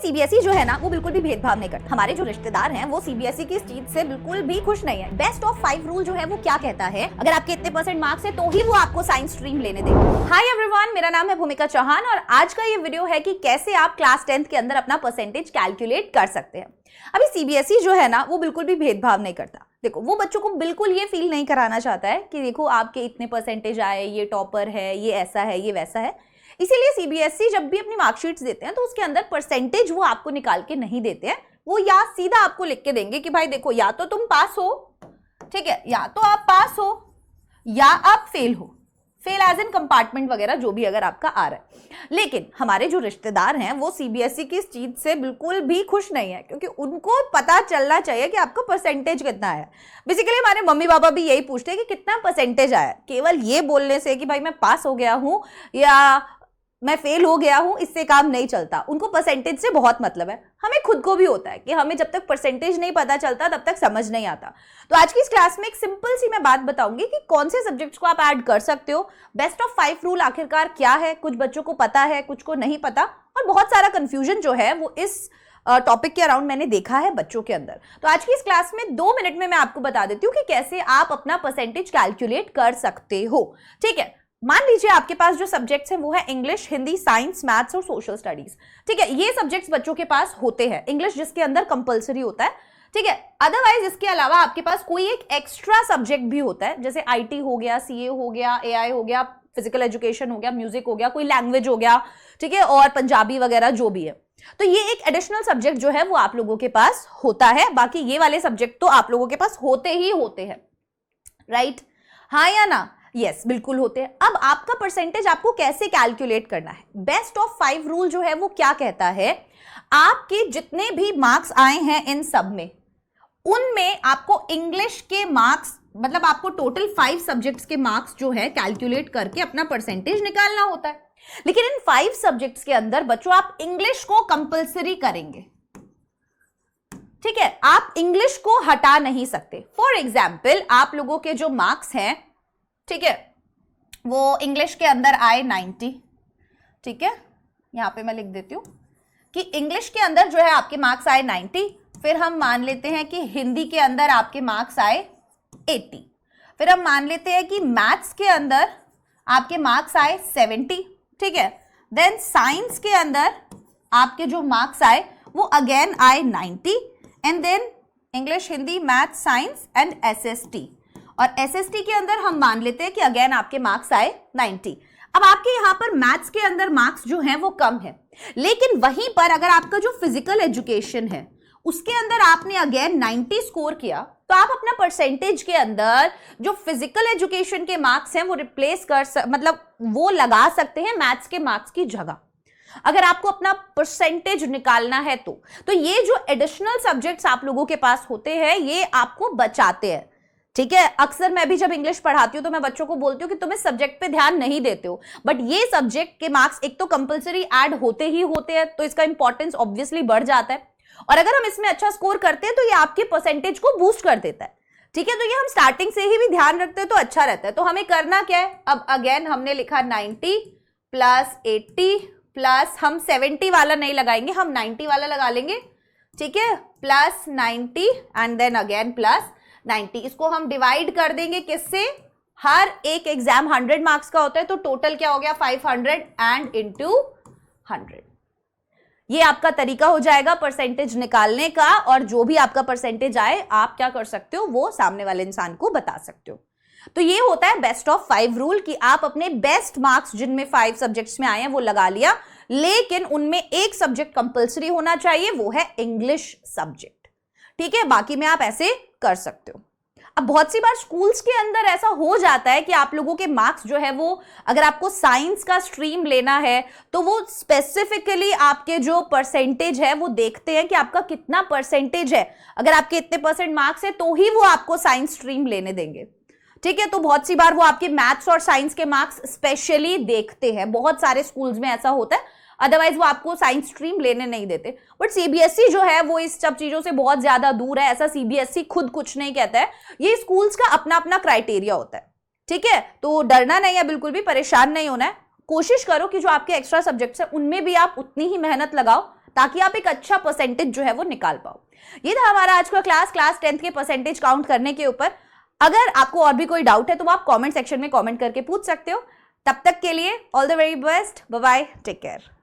CBSE जो है ना वो बिल्कुल भी भेदभाव नहीं करता। हमारे जो रिश्तेदार हैं वो सीबीएसई की इस चीज से बिल्कुल भी खुश नहीं है। बेस्ट ऑफ 5 रूल जो है वो क्या कहता है, अगर आपके इतने परसेंट मार्क्स है तो ही वो आपको साइंस स्ट्रीम लेने देंगे। हाय एवरीवन, मेरा नाम है भूमिका चौहान और आज का ये वीडियो है कि कैसे आप क्लास 10th के अंदर अपना परसेंटेज कैलकुलेट कर सकते हैं। अभी सीबीएसई जो है ना वो बिल्कुल भी भेदभाव नहीं करता। देखो, वो बच्चों को बिल्कुल ये फील नहीं कराना चाहता है कि देखो आपके इतने परसेंटेज आए, ये टॉपर है, ये ऐसा है, ये वैसा है। इसीलिए सीबीएसई जब भी अपनी मार्कशीट्स देते हैं तो उसके अंदर परसेंटेज वो आपको निकाल के नहीं देते हैं। वो या सीधा आपको लिख के देंगे कि भाई देखो, या तो तुम पास हो, ठीक है, या तो आप पास हो या आप फेल हो। फेल एज इन कंपार्टमेंट वगैरह जो भी अगर आपका आ रहा है। लेकिन हमारे जो रिश्तेदार हैं वो सीबीएसई की इस चीज से बिल्कुल भी खुश नहीं है, क्योंकि उनको पता चलना चाहिए कि आपका परसेंटेज कितना है। बेसिकली हमारे मम्मी पापा भी यही पूछते हैं कि कितना परसेंटेज आया। केवल ये बोलने से कि भाई मैं पास हो गया हूं या मैं फेल हो गया हूं, इससे काम नहीं चलता। उनको परसेंटेज से बहुत मतलब है। हमें खुद को भी होता है कि हमें जब तक परसेंटेज नहीं पता चलता तब तक समझ नहीं आता। तो आज की इस क्लास में एक सिंपल सी मैं बात बताऊंगी कि कौन से सब्जेक्ट्स को आप ऐड कर सकते हो। बेस्ट ऑफ 5 रूल आखिरकार क्या है, कुछ बच्चों को पता है, कुछ को नहीं पता, और बहुत सारा कंफ्यूजन जो है वो इस टॉपिक के अराउंड मैंने देखा है बच्चों के अंदर। तो आज की इस क्लास में 2 मिनट में मैं आपको बता देती हूँ कि कैसे आप अपना परसेंटेज कैलकुलेट कर सकते हो। ठीक है, मान लीजिए आपके पास जो सब्जेक्ट्स हैं वो है इंग्लिश, हिंदी, साइंस, मैथ्स और सोशल स्टडीज। ठीक है, ये सब्जेक्ट्स बच्चों के पास होते हैं। इंग्लिश जिसके अंदर कंपलसरी होता है, ठीक है। अदरवाइज इसके अलावा आपके पास कोई एक एक्स्ट्रा सब्जेक्ट भी होता है, जैसे आईटी हो गया, सीए हो गया, एआई हो गया, फिजिकल एजुकेशन हो गया, म्यूजिक हो गया, कोई लैंग्वेज हो गया, ठीक है, और पंजाबी वगैरह जो भी है। तो ये एक एडिशनल सब्जेक्ट जो है वो आप लोगों के पास होता है। बाकी ये वाले सब्जेक्ट तो आप लोगों के पास होते ही होते हैं, राइट? हाँ या ना? यस, बिल्कुल होते हैं। अब आपका परसेंटेज आपको कैसे कैलकुलेट करना है? बेस्ट ऑफ 5 रूल जो है वो क्या कहता है, आपके जितने भी मार्क्स आए हैं इन सब में, उनमें आपको इंग्लिश के मार्क्स, मतलब आपको टोटल 5 सब्जेक्ट्स के मार्क्स जो है कैलकुलेट करके अपना परसेंटेज निकालना होता है। लेकिन इन 5 सब्जेक्ट्स के अंदर बच्चों आप इंग्लिश को कंपलसरी करेंगे, ठीक है, आप इंग्लिश को हटा नहीं सकते। फॉर एग्जाम्पल, आप लोगों के जो मार्क्स हैं, ठीक है, वो इंग्लिश के अंदर आए 90, ठीक है, यहां पे मैं लिख देती हूं कि इंग्लिश के अंदर जो है आपके मार्क्स आए 90। फिर हम मान लेते हैं कि हिंदी के अंदर आपके मार्क्स आए 80। फिर हम मान लेते हैं कि मैथ्स के अंदर आपके मार्क्स आए 70, ठीक है। देन साइंस के अंदर आपके जो मार्क्स आए वो अगेन आए 90। And then English, Hindi, maths, science and SST, और एसएसटी के अंदर हम मान लेते हैं कि अगेन आपके मार्क्स आए 90। अब आपके यहां पर मैथ्स के अंदर मार्क्स जो हैं वो कम है, लेकिन वहीं पर अगर आपका जो फिजिकल एजुकेशन है उसके अंदर आपने अगेन 90 स्कोर किया, तो आप अपना परसेंटेज के अंदर जो फिजिकल एजुकेशन के मार्क्स हैं वो रिप्लेस मतलब वो लगा सकते हैं मैथ्स के मार्क्स की जगह, अगर आपको अपना परसेंटेज निकालना है तो ये जो एडिशनल सब्जेक्ट्स आप लोगों के पास होते हैं ये आपको बचाते हैं, ठीक है। अक्सर मैं भी जब इंग्लिश पढ़ाती हूँ तो मैं बच्चों को बोलती हूँ कि तुम इस सब्जेक्ट पे ध्यान नहीं देते हो, बट ये सब्जेक्ट के मार्क्स एक तो कंपलसरी ऐड होते ही होते हैं, तो इसका इंपॉर्टेंस ऑब्वियसली बढ़ जाता है। और अगर हम इसमें अच्छा स्कोर करते हैं तो ये आपके परसेंटेज को बूस्ट कर देता है, ठीक है। तो ये हम स्टार्टिंग से ही भी ध्यान रखते हैं तो अच्छा रहता है। तो हमें करना क्या है, अब अगेन हमने लिखा 90 प्लस 80 प्लस, हम 70 वाला नहीं लगाएंगे, हम 90 वाला लगा लेंगे, ठीक है, plus 90 and then again plus 90। इसको हम डिवाइड कर देंगे किससे, हर एक एग्जाम 100 मार्क्स का होता है, तो टोटल क्या हो गया 500 एंड इंटू 100। ये आपका तरीका हो जाएगा परसेंटेज निकालने का, और जो भी आपका परसेंटेज आए आप क्या कर सकते हो, वो सामने वाले इंसान को बता सकते हो। तो ये होता है बेस्ट ऑफ 5 रूल कि आप अपने बेस्ट मार्क्स जिनमें 5 सब्जेक्ट्स में आए हैं वो लगा लिया, लेकिन उनमें एक सब्जेक्ट कंपलसरी होना चाहिए, वो है इंग्लिश सब्जेक्ट, ठीक है। बाकी में आप ऐसे कर सकते हो। अब बहुत सी बार स्कूल्स के अंदर ऐसा हो जाता है कि आप लोगों के मार्क्स जो है वो, अगर आपको साइंस का स्ट्रीम लेना है तो वो स्पेसिफिकली आपके जो परसेंटेज है वो देखते हैं कि आपका कितना परसेंटेज है। अगर आपके इतने परसेंट मार्क्स है तो ही वो आपको साइंस स्ट्रीम लेने देंगे, ठीक है। तो बहुत सी बार वो आपके मैथ्स और साइंस के मार्क्स स्पेशली देखते हैं, बहुत सारे स्कूल्स में ऐसा होता है, अदरवाइज वो आपको साइंस स्ट्रीम लेने नहीं देते। बट सीबीएसई जो है वो इस सब चीजों से बहुत ज्यादा दूर है, ऐसा सीबीएसई खुद कुछ नहीं कहता है, ये स्कूल्स का अपना अपना क्राइटेरिया होता है, ठीक है। तो डरना नहीं है, बिल्कुल भी परेशान नहीं होना है। कोशिश करो कि जो आपके एक्स्ट्रा सब्जेक्ट्स हैं उनमें भी आप उतनी ही मेहनत लगाओ। ताकि आप एक अच्छा परसेंटेज जो है वो निकाल पाओ। ये था हमारा आज का क्लास 10th के परसेंटेज काउंट करने के ऊपर। अगर आपको और भी कोई डाउट है तो आप कमेंट सेक्शन में कमेंट करके पूछ सकते हो। तब तक के लिए all the very best, bye bye, take care.